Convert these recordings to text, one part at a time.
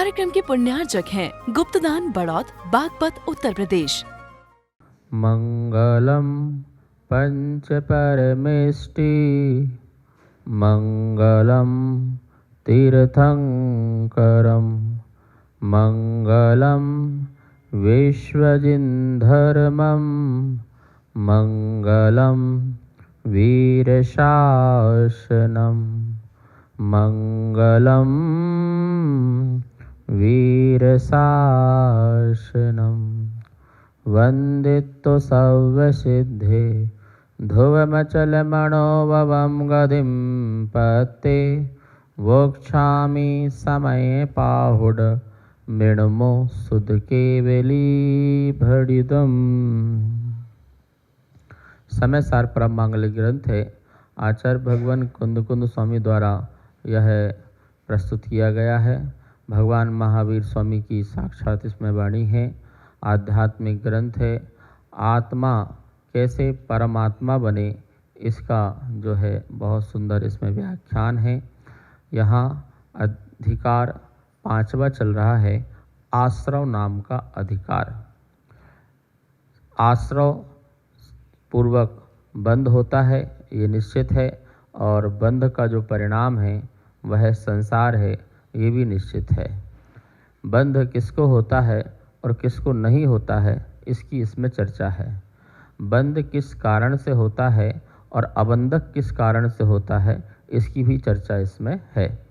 कार्यक्रम के पुण्यार्चक हैं गुप्तदान बड़ौत, बागपत, उत्तर प्रदेश। मंगलम पंच परमेष्टि मंगलम तीर्थंकरम मंगलम विश्वजिन्धर्मम मंगलम वीरशासनम मंगलम वीरशासनम वंदितो सर्वसिद्धे ध्रुवमचलमणोभवं गतिं पते वोक्षामि समये पाहुड मृण्मो सुध केवली भड़िदम। समय सार परम मांगलिक ग्रंथ है। आचार्य भगवान कुंद स्वामी द्वारा यह प्रस्तुत किया गया है। भगवान महावीर स्वामी की साक्षात इसमें वाणी है। आध्यात्मिक ग्रंथ है। आत्मा कैसे परमात्मा बने इसका जो है बहुत सुंदर इसमें व्याख्यान है। यहाँ अधिकार 5वां चल रहा है, आश्रव नाम का अधिकार। आश्रव पूर्वक बंध होता है, ये निश्चित है, और बंध का जो परिणाम है वह संसार है, ये भी निश्चित है। बंध किसको होता है और किसको नहीं होता है, इसकी इसमें चर्चा है। बंध किस कारण से होता है और अबंधक किस कारण से होता है, इसकी भी चर्चा इसमें है।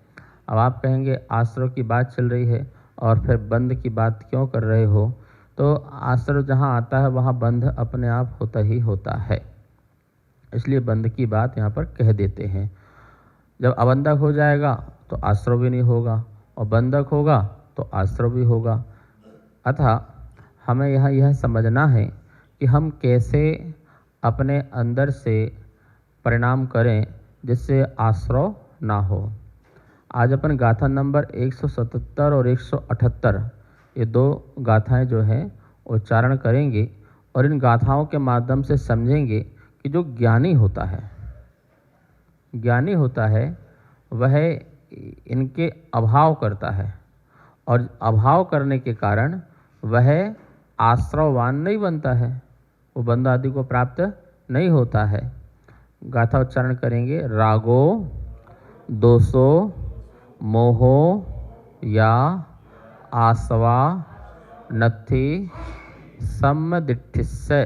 अब आप कहेंगे आश्रव की बात चल रही है और फिर बंध की बात क्यों कर रहे हो? तो आश्रव जहाँ आता है वहाँ बंध अपने आप होता ही होता है, इसलिए बंध की बात यहाँ पर कह देते हैं। जब अबंधक हो जाएगा तो आश्रव भी नहीं होगा, और बंधक होगा तो आश्रव भी होगा। अतः हमें यहाँ यह समझना है कि हम कैसे अपने अंदर से परिणाम करें जिससे आश्रव ना हो। आज अपन गाथा नंबर 177 और 178 ये 2 गाथाएं जो हैं उच्चारण करेंगे, और इन गाथाओं के माध्यम से समझेंगे कि जो ज्ञानी होता है वह इनके अभाव करता है, और अभाव करने के कारण वह आश्रववान नहीं बनता है, वो बंध आदि को प्राप्त नहीं होता है। गाथा उच्चारण करेंगे। रागो दोषो मोहो या आसवा नत्थि सम्मदिठिस्य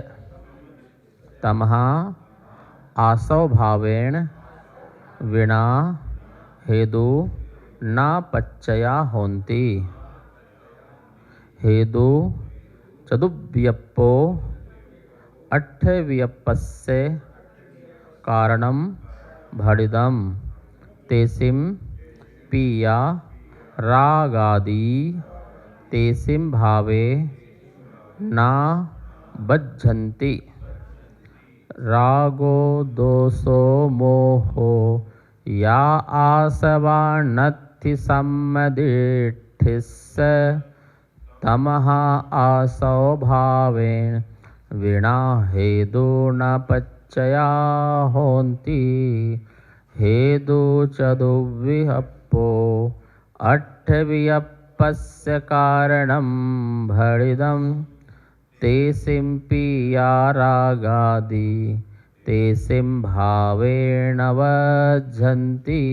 तमहा आसव भावेण विना हेदु न पच्चया होन्ति। हेदु चतुव्यप्पो अट्ठव्यप्पस्य कारणं भड़िदं तेसिं पीया रागादि तेसिं भावे न बज्झन्ति। रागो दोषो मोहो या आसवा नत्थि सम्मदिठिस्य तमहा आसव भावेन विना हेदु न पच्चया होन्ति। हेदु चतुर्विहप्पो अट्ठव्यप्पस्य कारणं भड़िदं तेसिं पीया रागादि तेसिं भावेन बज्झन्ति।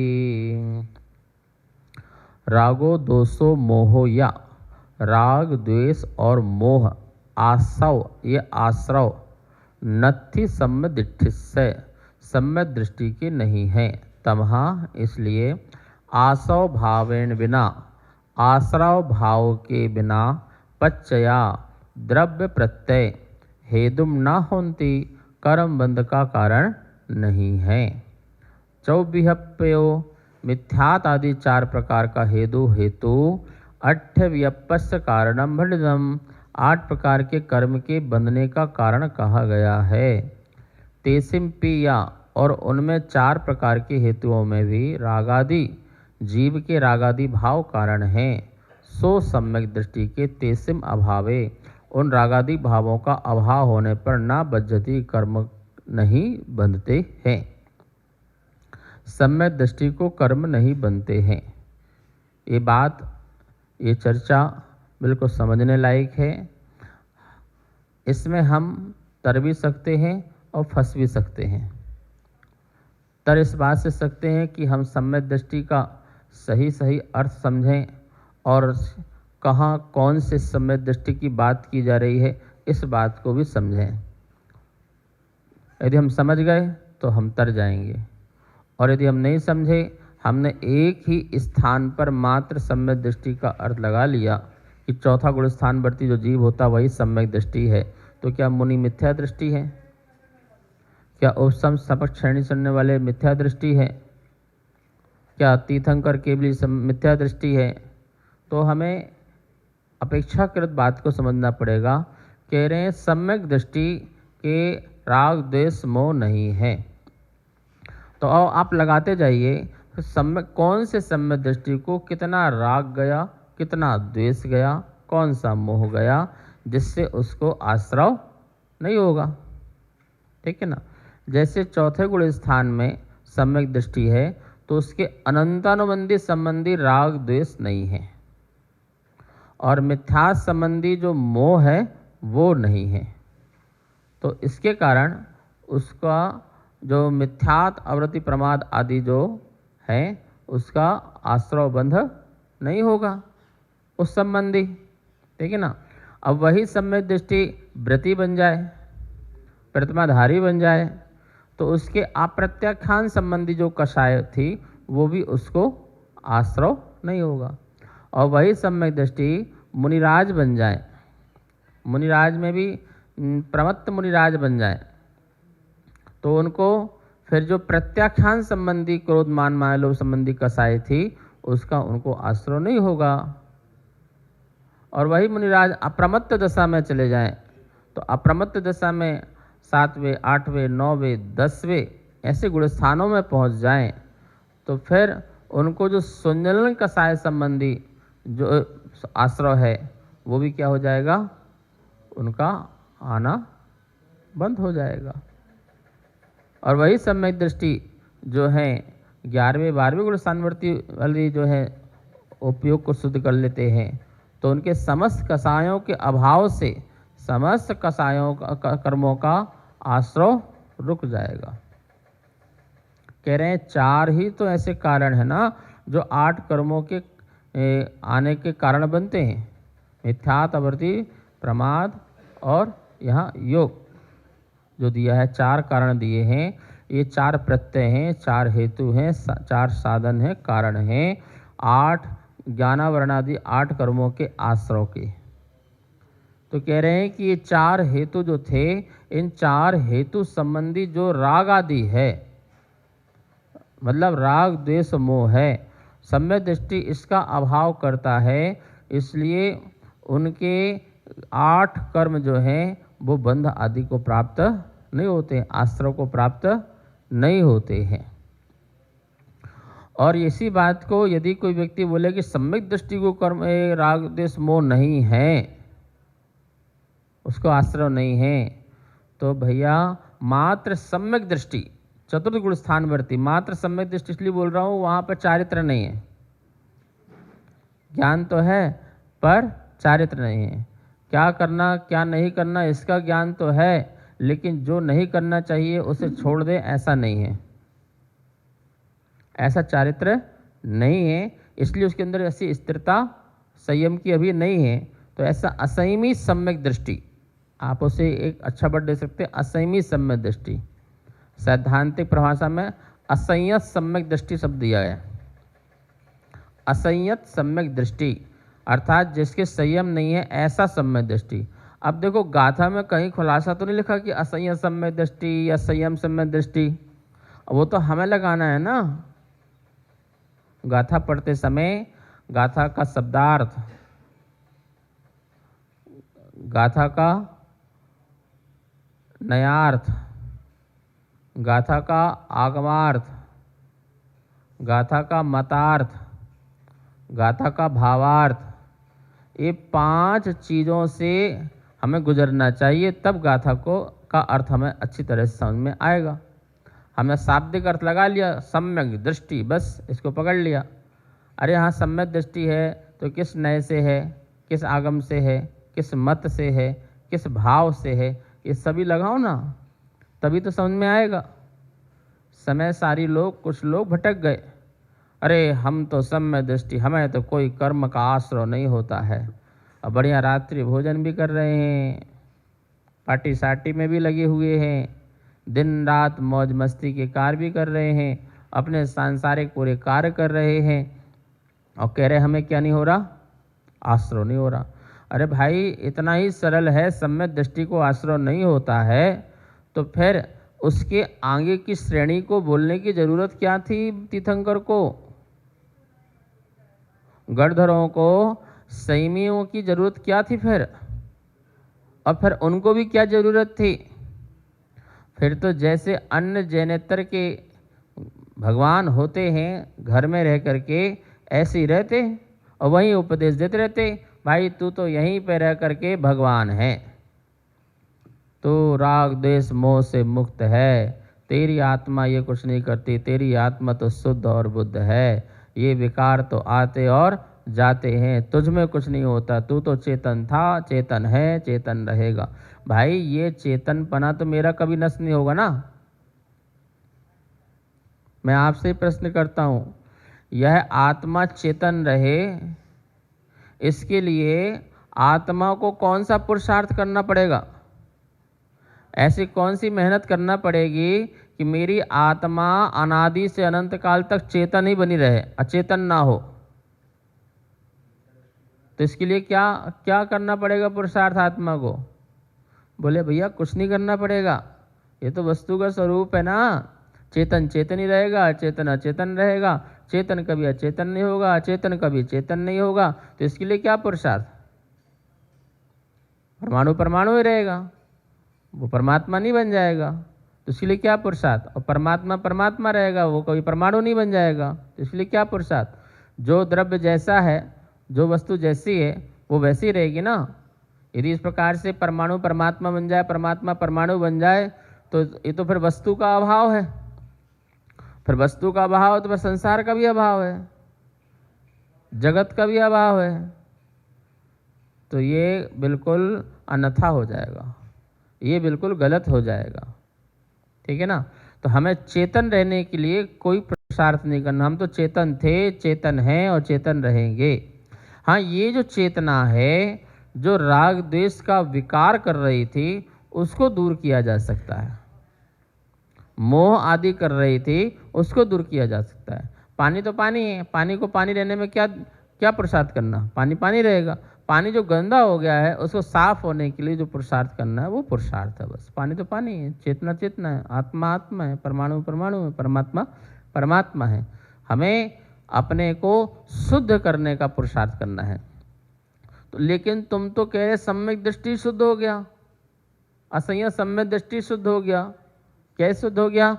रागो दोषो मोहो या राग द्वेष और मोह आसव ये आश्रव नत्थि सम्मदिठिस्य सम्यक दृष्टि के नहीं है। तमहा इसलिए आसव भावेन बिना आश्रव भाव के बिना पच्चया द्रव्य प्रत्यय हेतुम न होन्ति कर्म बंध का कारण नहीं है। चौबिहप्पयो मिथ्यात आदि 4 प्रकार का हेतु अट्ठव्यप्पस्य कारणम भड़िदम 8 प्रकार के कर्म के बंधने का कारण कहा गया है। तेसिम पिया और उनमें 4 प्रकार के हेतुओं में भी रागादि जीव के रागादि भाव कारण हैं। सो सम्यक दृष्टि के तेसिम अभावे उन रागादि भावों का अभाव होने पर ना बज्जति कर्म नहीं बंधते हैं। सम्यक दृष्टि को कर्म नहीं बनते हैं। ये बात ये चर्चा बिल्कुल समझने लायक है। इसमें हम तर भी सकते हैं और फंस भी सकते हैं। तर इस बात से सकते हैं कि हम सम्यक दृष्टि का सही सही अर्थ समझें और कहाँ कौन से सम्यक दृष्टि की बात की जा रही है इस बात को भी समझें। यदि हम समझ गए तो हम तर जाएंगे, और यदि हम नहीं समझे, हमने एक ही स्थान पर मात्र सम्यक दृष्टि का अर्थ लगा लिया कि चौथा गुण स्थानवर्ती जो जीव होता वही सम्यक दृष्टि है, तो क्या मुनि मिथ्या दृष्टि है? क्या उपसम सपक्ष श्रेणी सुनने वाले मिथ्या दृष्टि है? क्या तीर्थंकर केवली मिथ्या दृष्टि है? तो हमें अपेक्षाकृत बात को समझना पड़ेगा। कह रहे हैं सम्यक दृष्टि के राग द्वेष मोह नहीं है। तो आप लगाते जाइए सम्यक, कौन से सम्यक दृष्टि को कितना राग गया, कितना द्वेष गया, कौन सा मोह गया, जिससे उसको आश्रव नहीं होगा। ठीक है ना। जैसे चौथे गुण स्थान में सम्यक दृष्टि है तो उसके अनंतानुबंधी संबंधी राग द्वेष नहीं है, और मिथ्या संबंधी जो मोह है वो नहीं है। तो इसके कारण उसका जो मिथ्यात आवृत्ति प्रमाद आदि जो है उसका आश्रव बंध नहीं होगा उस संबंधी। ठीक है ना। अब वही सम्यक दृष्टि वृत्ति बन जाए, प्रतिमाधारी बन जाए, तो उसके अप्रत्याख्यान संबंधी जो कषाय थी वो भी उसको आश्रव नहीं होगा। और वही सम्यक दृष्टि मुनिराज बन जाए, मुनिराज में भी प्रमत्त मुनिराज बन जाए, तो उनको फिर जो प्रत्याख्यान संबंधी क्रोध मान माया लोभ संबंधी कषाय थी उसका उनको आश्रय नहीं होगा। और वही मुनिराज अप्रमत्त दशा में चले जाएं, तो अप्रमत्त दशा में 7वें 8वें 9वें 10वें ऐसे गुण स्थानों में पहुंच जाएं, तो फिर उनको जो सुंजलन कषाय संबंधी जो आश्रय है वो भी क्या हो जाएगा, उनका आना बंद हो जाएगा। और वही सम्यक दृष्टि जो है 11वें 12वें गुण स्थानवर्ती वाली जो है उपयोग को शुद्ध कर लेते हैं, तो उनके समस्त कषायों के अभाव से समस्त कषायों का कर्मों का आश्रय रुक जाएगा। कह रहे हैं 4 ही तो ऐसे कारण है ना जो 8 कर्मों के आने के कारण बनते हैं, मिथ्यात आवृत्ति प्रमाद और यहाँ योग जो दिया है। 4 कारण दिए हैं, ये 4 प्रत्यय हैं, 4 हेतु हैं, 4 साधन हैं, कारण हैं, 8 ज्ञानावरणादि 8 कर्मों के आश्रय के। तो कह रहे हैं कि ये 4 हेतु जो थे, इन 4 हेतु संबंधी जो राग आदि है, मतलब राग द्वेष मोह है, सम्यक दृष्टि इसका अभाव करता है, इसलिए उनके 8 कर्म जो हैं वो बंध आदि को प्राप्त नहीं होते, आश्रय को प्राप्त नहीं होते हैं। और इसी बात को यदि कोई व्यक्ति बोले कि सम्यक दृष्टि को कर्म राग द्वेष मोह नहीं है, उसको आश्रय नहीं है, तो भैया मात्र सम्यक दृष्टि चतुर्थ गुण स्थानवर्ती, मात्र सम्यक दृष्टि इसलिए बोल रहा हूँ वहाँ पर चारित्र नहीं है। ज्ञान तो है पर चारित्र नहीं है। क्या करना क्या नहीं करना इसका ज्ञान तो है, लेकिन जो नहीं करना चाहिए उसे छोड़ दे ऐसा नहीं है, ऐसा चारित्र नहीं है। इसलिए उसके अंदर ऐसी स्थिरता संयम की अभी नहीं है। तो ऐसा असंयमी सम्यक दृष्टि, आप उसे एक अच्छा वर्ड दे सकते हैं, असंयमी सम्यक दृष्टि। सैद्धांतिक परिभाषा में असंयत सम्यक दृष्टि शब्द दिया है। असंयत सम्यक दृष्टि अर्थात जिसके संयम नहीं है ऐसा सम्यक दृष्टि। अब देखो गाथा में कहीं खुलासा तो नहीं लिखा कि असंयत सम्यक दृष्टि या संयम सम्यक दृष्टि, वो तो हमें लगाना है ना। गाथा पढ़ते समय गाथा का शब्दार्थ, गाथा का नयार्थ, गाथा का आगमार्थ, गाथा का मतार्थ, गाथा का भावार्थ, ये 5 चीज़ों से हमें गुजरना चाहिए, तब गाथा का अर्थ हमें अच्छी तरह से समझ में आएगा। हमने शाब्दिक अर्थ लगा लिया सम्यक दृष्टि, बस इसको पकड़ लिया। अरे हाँ सम्यक दृष्टि है तो किस नय से है, किस आगम से है, किस मत से है, किस भाव से है, ये सभी लगाओ ना, तभी तो समझ में आएगा। समय सारी लोग, कुछ लोग भटक गए, अरे हम तो सम्यक दृष्टि, हमें तो कोई कर्म का आश्रय नहीं होता है, और बढ़िया रात्रि भोजन भी कर रहे हैं, पार्टी सार्टी में भी लगे हुए हैं, दिन रात मौज मस्ती के कार्य भी कर रहे हैं, अपने सांसारिक पूरे कार्य कर रहे हैं, और कह रहे हमें क्या नहीं हो रहा, आश्रय नहीं हो रहा। अरे भाई इतना ही सरल है, सम्यक दृष्टि को आश्रय नहीं होता है तो फिर उसके आगे की श्रेणी को बोलने की जरूरत क्या थी तीर्थंकर को, गढ़धरों को, संयमियों की जरूरत क्या थी फिर, और फिर उनको भी क्या जरूरत थी। फिर तो जैसे अन्य जैनेतर के भगवान होते हैं घर में रह करके, ऐसे ही रहते और वहीं उपदेश देते रहते, भाई तू तो यहीं पे रह करके भगवान है, तो राग द्वेष मोह से मुक्त है, तेरी आत्मा ये कुछ नहीं करती, तेरी आत्मा तो शुद्ध और बुद्ध है, ये विकार तो आते और जाते हैं, तुझ में कुछ नहीं होता, तू तो चेतन था, चेतन है, चेतन रहेगा। भाई ये चेतनपना तो मेरा कभी नष्ट नहीं होगा ना। मैं आपसे प्रश्न करता हूँ, यह आत्मा चेतन रहे, इसके लिए आत्मा को कौन सा पुरुषार्थ करना पड़ेगा, ऐसी कौन सी मेहनत करना पड़ेगी कि मेरी आत्मा अनादि से अनंत काल तक चेतन ही बनी रहे, अचेतन ना हो। तो इसके लिए क्या क्या करना पड़ेगा पुरुषार्थ आत्मा को? बोले भैया कुछ नहीं करना पड़ेगा, ये तो वस्तु का स्वरूप है ना, चेतन चेतन ही रहेगा, अचेतन अचेतन रहेगा, चेतन कभी अचेतन नहीं होगा, अचेतन कभी चेतन नहीं होगा। तो इसके लिए क्या पुरुषार्थ, परमाणु परमाणु ही रहेगा, वो परमात्मा नहीं बन जाएगा, तो इसके लिए क्या पुरुषार्थ, और परमात्मा परमात्मा रहेगा, वो कभी परमाणु नहीं बन जाएगा, तो इसके लिए क्या पुरुषार्थ। जो द्रव्य जैसा है, जो वस्तु जैसी है वो वैसी रहेगी ना। यदि इस प्रकार से परमाणु परमात्मा बन जाए, परमात्मा परमाणु बन जाए, तो ये तो फिर वस्तु का अभाव है, फिर वस्तु का अभाव तो फिर संसार का भी अभाव है, जगत का भी अभाव है, तो ये बिल्कुल अन्यथा हो जाएगा, ये बिल्कुल गलत हो जाएगा। ठीक है ना। तो हमें चेतन रहने के लिए कोई पुरुषार्थ नहीं करना, हम तो चेतन थे, चेतन हैं और चेतन रहेंगे। हाँ, ये जो चेतना है जो राग द्वेष का विकार कर रही थी उसको दूर किया जा सकता है, मोह आदि कर रही थी उसको दूर किया जा सकता है। पानी तो पानी है, पानी को पानी रहने में क्या क्या पुरुषार्थ करना, पानी पानी रहेगा। पानी जो गंदा हो गया है उसको साफ होने के लिए जो पुरुषार्थ करना है वो पुरुषार्थ है बस। पानी तो पानी है, चेतना चेतना है, आत्मा आत्मा है, परमाणु परमाणु है, परमात्मा परमात्मा है। हमें अपने को शुद्ध करने का पुरुषार्थ करना है। तो लेकिन तुम तो कह रहे सम्यक दृष्टि शुद्ध हो गया, असंयत सम्यक दृष्टि शुद्ध हो गया। कैसे शुद्ध हो गया?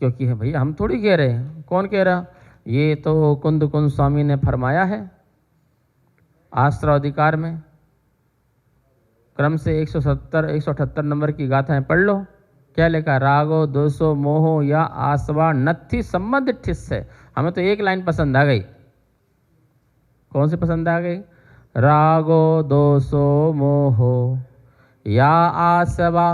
क्योंकि है भैया हम थोड़ी कह रहे हैं, कौन कह रहा, ये तो कुंद कुंद स्वामी ने फरमाया है आश्रय अधिकार में, क्रम से 170 178 नंबर की गाथाएं पढ़ लो। क्या लिखा? रागो दोषो मोहो या आसवा नत्थि संबंध ठिस है। हमें तो एक लाइन पसंद आ गई। कौन सी पसंद आ गई? रागो दोषो मोहो या आसवा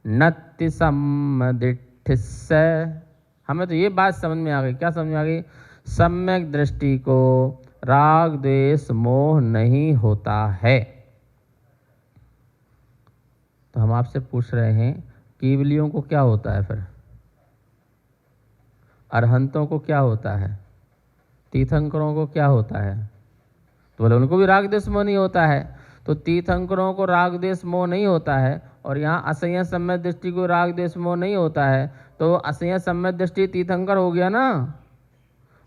नत्थि संबंध ठिस है। हमें तो ये बात समझ में आ गई। क्या समझ में आ गई? सम्यक दृष्टि को राग द्वेष मोह नहीं होता है। तो हम आपसे पूछ रहे हैं केवलियों को क्या होता है, फिर अरहंतों को क्या होता है, तीर्थंकरों को क्या होता है? तो बोले उनको भी राग द्वेष मोह नहीं होता है। तो तीर्थंकरों को राग द्वेष मोह नहीं होता है और यहाँ असंयत सम्यक दृष्टि को राग द्वेष मोह नहीं होता है, तो असंयत सम्यक दृष्टि तीर्थंकर हो गया ना,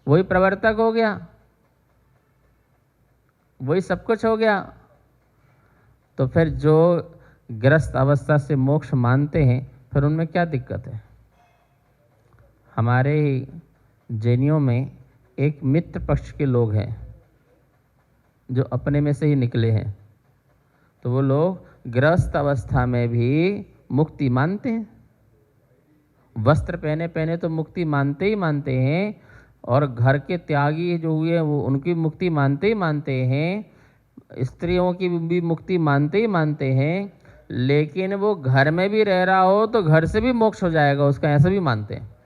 वही प्रवर्तक हो गया, वही सब कुछ हो गया। तो फिर जो ग्रस्त अवस्था से मोक्ष मानते हैं फिर उनमें क्या दिक्कत है? हमारे जैनियों में एक मित्र पक्ष के लोग हैं जो अपने में से ही निकले हैं, तो वो लोग ग्रस्त अवस्था में भी मुक्ति मानते हैं। वस्त्र पहने पहने तो मुक्ति मानते ही मानते हैं, और घर के त्यागी जो हुए वो उनकी मुक्ति मानते ही मानते हैं, स्त्रियों की भी मुक्ति मानते ही मानते हैं, लेकिन वो घर में भी रह रहा हो तो घर से भी मोक्ष हो जाएगा उसका, ऐसा भी मानते हैं।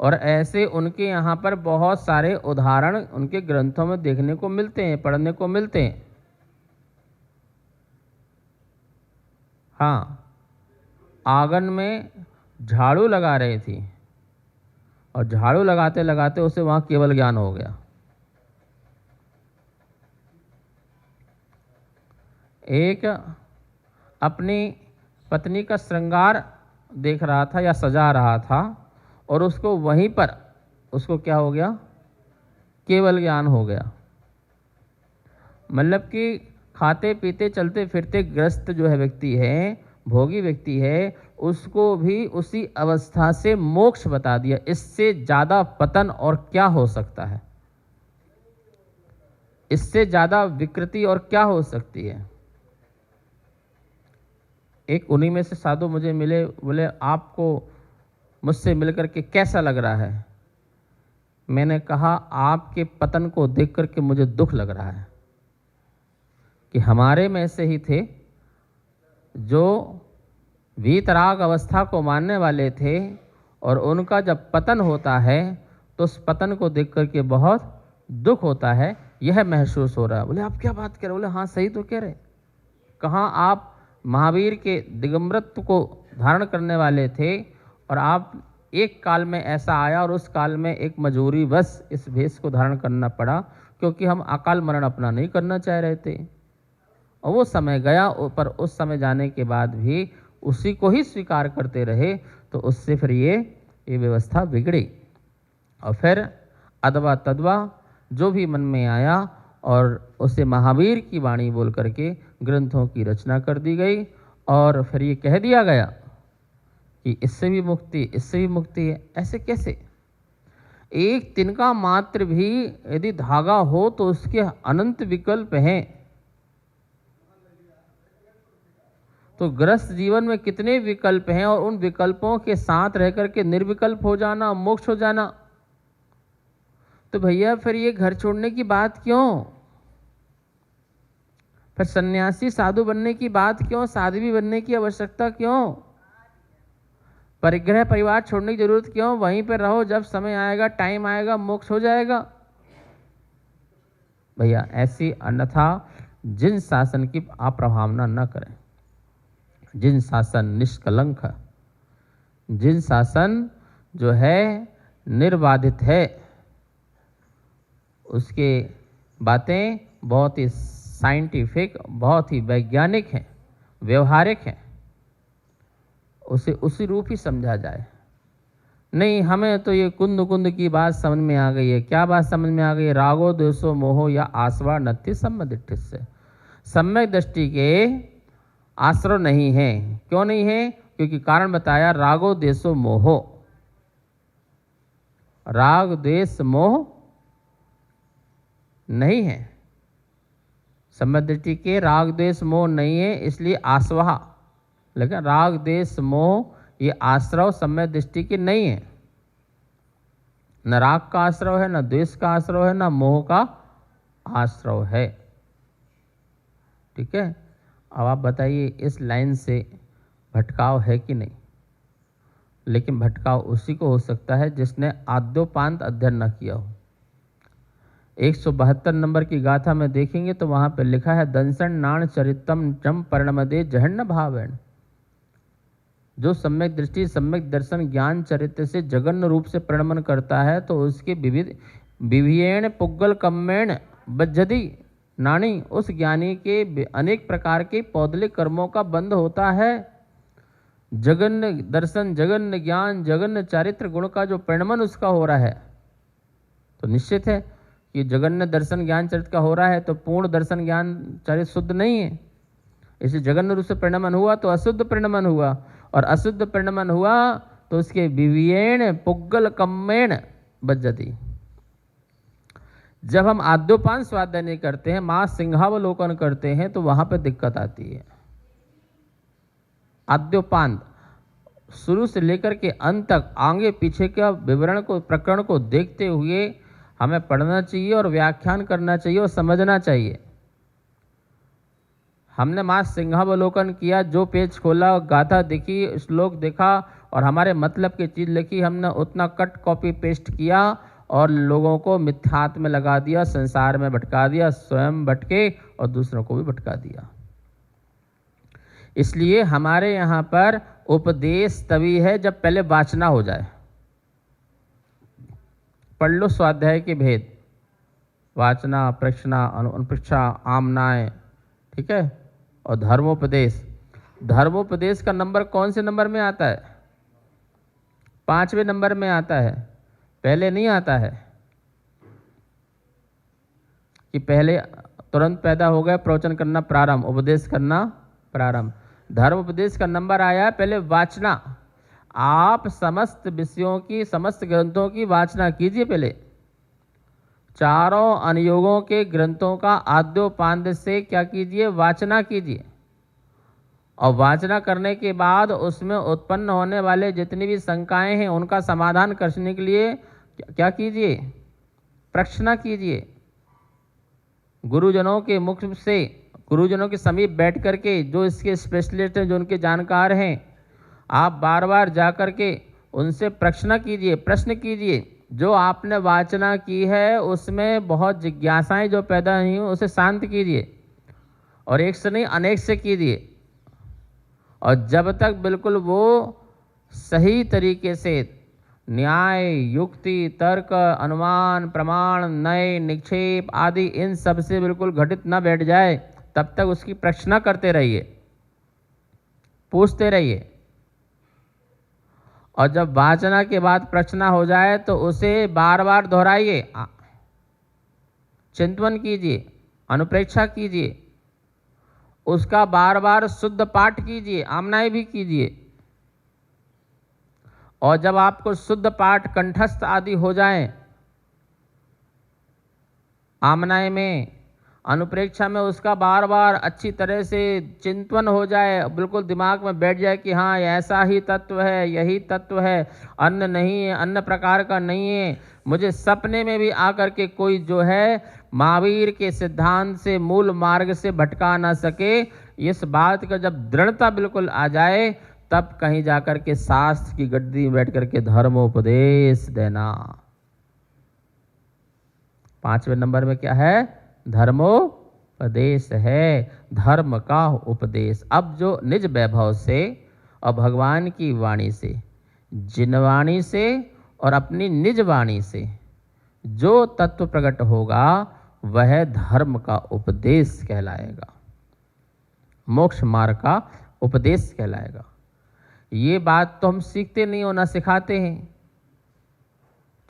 और ऐसे उनके यहाँ पर बहुत सारे उदाहरण उनके ग्रंथों में देखने को मिलते हैं, पढ़ने को मिलते हैं। हाँ, आंगन में झाड़ू लगा रही थी और झाड़ू लगाते लगाते उसे वहाँ केवल ज्ञान हो गया। एक अपनी पत्नी का श्रृंगार देख रहा था या सजा रहा था और उसको वहीं पर उसको क्या हो गया, केवल ज्ञान हो गया। मतलब कि खाते पीते चलते फिरते ग्रस्त जो है व्यक्ति है, भोगी व्यक्ति है, उसको भी उसी अवस्था से मोक्ष बता दिया। इससे ज़्यादा पतन और क्या हो सकता है, इससे ज़्यादा विकृति और क्या हो सकती है। एक उन्हीं में से साधु मुझे मिले, बोले आपको मुझसे मिलकर के कैसा लग रहा है। मैंने कहा आपके पतन को देख करके मुझे दुख लग रहा है कि हमारे में से ही थे जो वीतराग अवस्था को मानने वाले थे और उनका जब पतन होता है तो उस पतन को देख करके बहुत दुख होता है, यह महसूस हो रहा है। बोले आप क्या बात कर रहे हो। बोले हाँ सही तो कह रहे। कहाँ आप महावीर के दिगंबरत्व को धारण करने वाले थे और आप एक काल में ऐसा आया और उस काल में एक मजबूरी बस इस भेष को धारण करना पड़ा क्योंकि हम अकाल मरण अपना नहीं करना चाह रहे थे। और वो समय गया, पर उस समय जाने के बाद भी उसी को ही स्वीकार करते रहे तो उससे फिर ये व्यवस्था बिगड़ी। और फिर अदवा तदवा जो भी मन में आया और उसे महावीर की वाणी बोल करके ग्रंथों की रचना कर दी गई और फिर ये कह दिया गया कि इससे भी मुक्ति, इससे भी मुक्ति है। ऐसे कैसे? एक तिनका मात्र भी यदि धागा हो तो उसके अनंत विकल्प हैं। तो ग्रस्त जीवन में कितने विकल्प हैं और उन विकल्पों के साथ रह करके निर्विकल्प हो जाना, मोक्ष हो जाना। तो भैया फिर ये घर छोड़ने की बात क्यों, फिर सन्यासी साधु बनने की बात क्यों, साध्वी बनने की आवश्यकता क्यों, परिग्रह परिवार छोड़ने की जरूरत क्यों? वहीं पर रहो, जब समय आएगा, टाइम आएगा, मोक्ष हो जाएगा। भैया ऐसी अन्यथा जिन शासन की आप प्रभावना न करें, जिन शासन निष्कलंक है, जिन शासन जो है निर्बाधित है, उसके बातें बहुत ही साइंटिफिक, बहुत ही वैज्ञानिक हैं, व्यवहारिक हैं, उसे उसी रूप ही समझा जाए। नहीं हमें तो ये कुंद कुंद की बात समझ में आ गई है। क्या बात समझ में आ गई है? रागो द्वेषो मोहो या आसवा नत्थि सम्मदिष्टि से सम्यक दृष्टि के आश्रय नहीं है। क्यों नहीं है? क्योंकि कारण बताया, रागो द्वेषो मोहो, राग द्वेष मोह नहीं है। सम्यक दृष्टि के राग द्वेष मोह नहीं है, इसलिए आसवा, लेकिन राग द्वेष मोह ये आश्रय सम्यक दृष्टि के नहीं है। न राग का आश्रय है, न द्वेष का आश्रय है, न मोह का आश्रय है। ठीक है। अब आप बताइए इस लाइन से भटकाव है कि नहीं? लेकिन भटकाव उसी को हो सकता है जिसने आद्योपांत अध्ययन न किया हो। 172 नंबर की गाथा में देखेंगे तो वहां पर लिखा है, दंसन नाण चरितम चम परिणमदे जहन्न भावेन। जो सम्यक दृष्टि, सम्यक दर्शन, ज्ञान चरित्र से जगन्न रूप से परिणमन करता है तो उसके विविध विभियेण पुग्गल कम्मेण बज्जदी नाणी, उस ज्ञानी के अनेक प्रकार के पौधलिक कर्मों का बंध होता है। जगन्न दर्शन, जगन्न ज्ञान, जगन्न चारित्र गुण का जो परिणमन उसका हो रहा है, तो निश्चित है कि जगन्न दर्शन ज्ञान चरित्र का हो रहा है तो पूर्ण दर्शन ज्ञान चरित्र शुद्ध नहीं है। इसे जगन्न रूप से परिणमन हुआ तो अशुद्ध परिणमन हुआ, और अशुद्ध परिणमन हुआ तो उसके विवियेण पुग्गल कम्मेण बज्जति। जब हम आद्योपान स्वाध्याय नहीं करते हैं, मां सिंहावलोकन करते हैं, तो वहां पर दिक्कत आती है। आद्योपान शुरू से लेकर के अंत तक आगे पीछे का विवरण को, प्रकरण को देखते हुए हमें पढ़ना चाहिए और व्याख्यान करना चाहिए और समझना चाहिए। हमने माँ सिंहावलोकन किया, जो पेज खोला, गाथा दिखी, श्लोक देखा और हमारे मतलब की चीज़ लिखी, हमने उतना कट कॉपी पेस्ट किया और लोगों को मिथ्यात में लगा दिया, संसार में भटका दिया, स्वयं भटके और दूसरों को भी भटका दिया। इसलिए हमारे यहाँ पर उपदेश तभी है जब पहले वाचना हो जाए। पढ़ लो स्वाध्याय के भेद, वाचना, प्रश्ना, अनुपृच्छा, आमनाएं, ठीक है। और धर्मोपदेश, धर्मोपदेश का नंबर कौन से नंबर में आता है? 5वें नंबर में आता है, पहले नहीं आता है कि पहले तुरंत पैदा हो गए प्रवचन करना प्रारंभ, उपदेश करना प्रारंभ। धर्म उपदेश का नंबर आया है पहले वाचना। आप समस्त विषयों की, समस्त ग्रंथों की वाचना कीजिए पहले। चारों अनुयोगों के ग्रंथों का आद्योपांत से क्या कीजिए? वाचना कीजिए। और वाचना करने के बाद उसमें उत्पन्न होने वाले जितनी भी शंकाएं हैं उनका समाधान करने के लिए क्या कीजिए? प्रश्न कीजिए। गुरुजनों के मुख से, गुरुजनों के समीप बैठ करके, जो इसके स्पेशलिस्ट हैं, जो उनके जानकार हैं, आप बार बार जा कर के उनसे प्रश्न कीजिए, प्रश्न कीजिए। जो आपने वाचना की है उसमें बहुत जिज्ञासाएं जो पैदा हुई हैं उसे शांत कीजिए, और एक से नहीं अनेक से कीजिए। और जब तक बिल्कुल वो सही तरीके से न्याय, युक्ति, तर्क, अनुमान, प्रमाण, नय, निक्षेप आदि इन सब से बिल्कुल घटित न बैठ जाए तब तक उसकी प्रश्न करते रहिए, पूछते रहिए। और जब वाचना के बाद प्रश्न हो जाए तो उसे बार बार दोहराइए, चिंतन कीजिए, अनुप्रेक्षा कीजिए, उसका बार बार शुद्ध पाठ कीजिए, आमनाएं भी कीजिए। और जब आपको शुद्ध पाठ कंठस्थ आदि हो जाए, आमनाएं में, अनुप्रेक्षा में उसका बार बार अच्छी तरह से चिंतन हो जाए, बिल्कुल दिमाग में बैठ जाए कि हाँ ऐसा ही तत्व है, यही तत्व है, अन्य नहीं है, अन्य प्रकार का नहीं है। मुझे सपने में भी आकर के कोई जो है महावीर के सिद्धांत से, मूल मार्ग से भटका ना सके। इस बात का जब दृढ़ता बिल्कुल आ जाए तब कहीं जाकर के शास्त्र की गद्दी में बैठ करके धर्मोपदेश देना। 5वें नंबर में क्या है? धर्मोपदेश है, धर्म का उपदेश। अब जो निज वैभव से और भगवान की वाणी से, जिन वाणी से और अपनी निज वाणी से जो तत्व प्रकट होगा वह धर्म का उपदेश कहलाएगा, मोक्ष मार्ग का उपदेश कहलाएगा। ये बात तो हम सीखते नहीं हो, ना सिखाते हैं।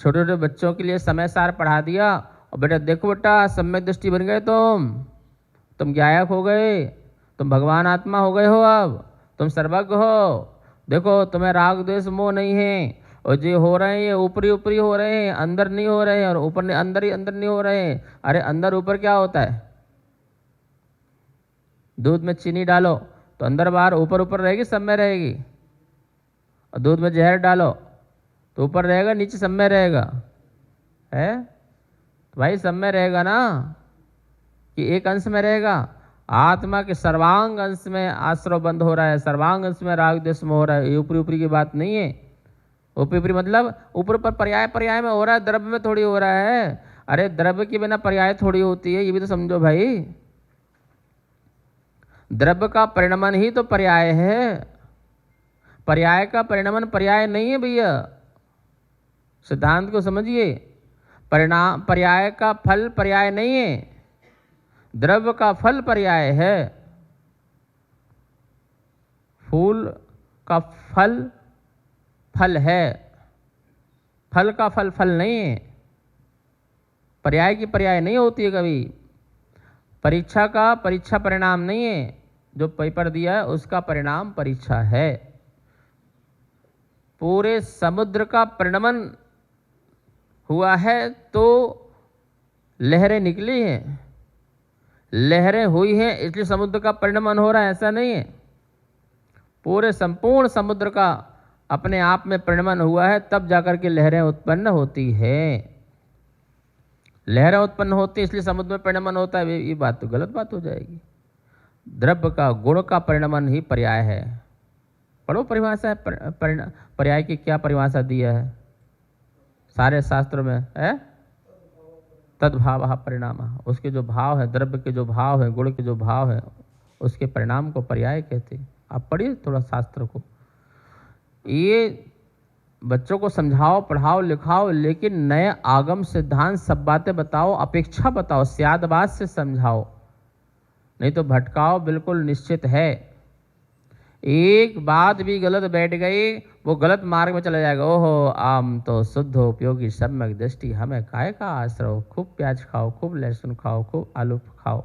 छोटे छोटे बच्चों के लिए समय सार पढ़ा दिया और बेटा देखो बेटा सम्यक दृष्टि बन गए, तुम ज्ञायक हो गए, तुम भगवान आत्मा हो गए हो, अब तुम सर्वज्ञ हो, देखो तुम्हें राग द्वेष मोह नहीं है, और जो हो रहे हैं ये ऊपरी ऊपरी हो रहे हैं, अंदर नहीं हो रहे हैं, और ऊपर नहीं, अंदर ही अंदर नहीं हो रहे हैं। अरे अंदर ऊपर क्या होता है? दूध में चीनी डालो तो अंदर बाहर ऊपर ऊपर रहेगी, सब में रहेगी। और दूध में जहर डालो तो ऊपर रहेगा, नीचे सब में रहेगा, है तो भाई सब में रहेगा ना, कि एक अंश में रहेगा। आत्मा के सर्वांग अंश में आश्रव बंद हो रहा है, सर्वांग अंश में राग द्वेष में हो रहा है। ये ऊपरी ऊपरी की बात नहीं है। ऊपरी ऊपरी मतलब ऊपर ऊपर पर्याय पर्याय में हो रहा है, द्रव्य में थोड़ी हो रहा है। अरे द्रव्य के बिना पर्याय थोड़ी होती है, ये भी तो समझो भाई। द्रव्य का परिणमन ही तो पर्याय है, पर्याय का परिणमन पर्याय नहीं है भैया। सिद्धांत को समझिए, परिणाम पर्याय का फल पर्याय नहीं है, द्रव्य का फल पर्याय है। फूल का फल फल है, फल का फल फल नहीं है। पर्याय की पर्याय नहीं होती है कभी। परीक्षा का परीक्षा परिणाम नहीं है, जो पेपर दिया है उसका परिणाम परीक्षा है। पूरे समुद्र का परिणमन हुआ है तो लहरें निकली हैं, लहरें हुई हैं इसलिए समुद्र का परिणमन हो रहा है, ऐसा नहीं है। पूरे संपूर्ण समुद्र का अपने आप में परिणमन हुआ है, तब जाकर के लहरें उत्पन्न होती है। लहरें उत्पन्न होती है इसलिए समुद्र में परिणमन होता है, ये बात तो गलत बात हो जाएगी। द्रव्य का, गुण का परिणमन ही पर्याय है। पढ़ो परिभाषा है, पर्याय की क्या परिभाषा दी है सारे शास्त्रों में है, तद्भाव परिणाम। उसके जो भाव है, द्रव्य के जो भाव है, गुण के जो भाव है, उसके परिणाम को पर्याय कहते हैं। आप पढ़िए थोड़ा शास्त्र को, ये बच्चों को समझाओ, पढ़ाओ, लिखाओ, लेकिन नए आगम सिद्धांत सब बातें बताओ, अपेक्षा बताओ, स्यादबाद से समझाओ, नहीं तो भटकाओ बिल्कुल निश्चित है। एक बात भी गलत बैठ गई, वो गलत मार्ग में चला जाएगा। ओहो, आम तो शुद्ध उपयोगी सम्यक दृष्टि, हमें काय का आश्रय। खूब प्याज खाओ, खूब लहसुन खाओ, खूब आलू खाओ,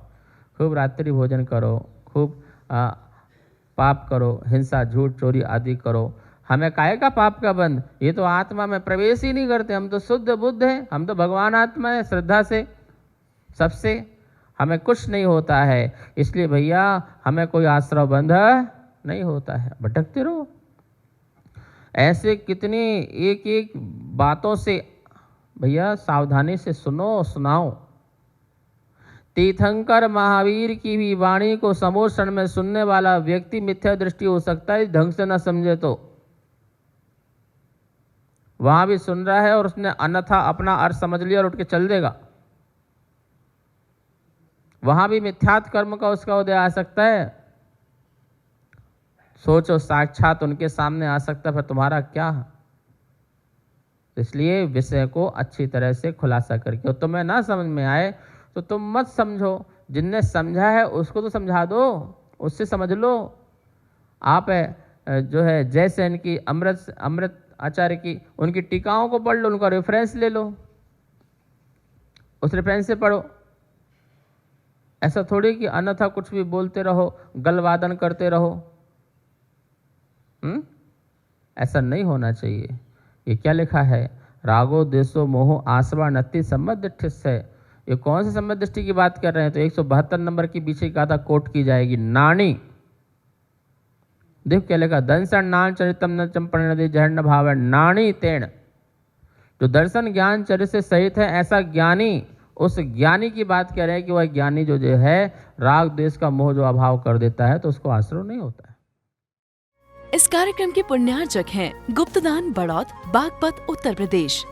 खूब रात्रि भोजन करो, खूब पाप करो, हिंसा, झूठ, चोरी आदि करो, हमें काय का पाप का बंध। ये तो आत्मा में प्रवेश ही नहीं करते। हम तो शुद्ध बुद्ध हैं, हम तो भगवान आत्मा है, श्रद्धा से सबसे हमें कुछ नहीं होता है। इसलिए भैया हमें कोई आश्रय बंध नहीं होता है, भटकते रहो। ऐसे कितनी एक एक बातों से भैया सावधानी से सुनो, सुनाओ। तीर्थंकर महावीर की भी वाणी को समोषण में सुनने वाला व्यक्ति मिथ्या दृष्टि हो सकता है, ढंग से ना समझे तो। वहां भी सुन रहा है और उसने अन्यथा अपना अर्थ समझ लिया और उठ के चल देगा, वहां भी मिथ्यात्व कर्म का उसका उदय आ सकता है। सोचो, साक्षात उनके सामने आ सकता है, फिर तुम्हारा क्या। इसलिए विषय को अच्छी तरह से खुलासा करके, और तुम्हें ना समझ में आए तो तुम मत समझो, जिनने समझा है उसको तो समझा दो, उससे समझ लो। आप जो है जयसेन की, अमृत आचार्य की, उनकी टीकाओं को पढ़ लो, उनका रेफरेंस ले लो, उस रेफरेंस से पढ़ो। ऐसा थोड़ी कि अन्यथा कुछ भी बोलते रहो, गलवादन करते रहो। ऐसा नहीं होना चाहिए। ये क्या लिखा है, रागो देशो मोहो आसवा नत्ति सम्मत दृष्टि है। ये कौन से सम्मत दृष्टि की बात कर रहे हैं? तो 172 नंबर की पीछे कहा था, कोट की जाएगी। नानी देखो क्या लिखा, दंसन नान चरितम न चंपण नदी जहर भाव नानी तेण। जो दर्शन ज्ञान चरित्र से सहित है, ऐसा ज्ञानी, उस ज्ञानी की बात कर रहे हैं कि वह ज्ञानी जो है राग द्वेष का मोह जो अभाव कर देता है, तो उसको आश्रय नहीं होता है। इस कार्यक्रम के पुण्यार्चक हैं गुप्तदान बड़ौत, बागपत, उत्तर प्रदेश।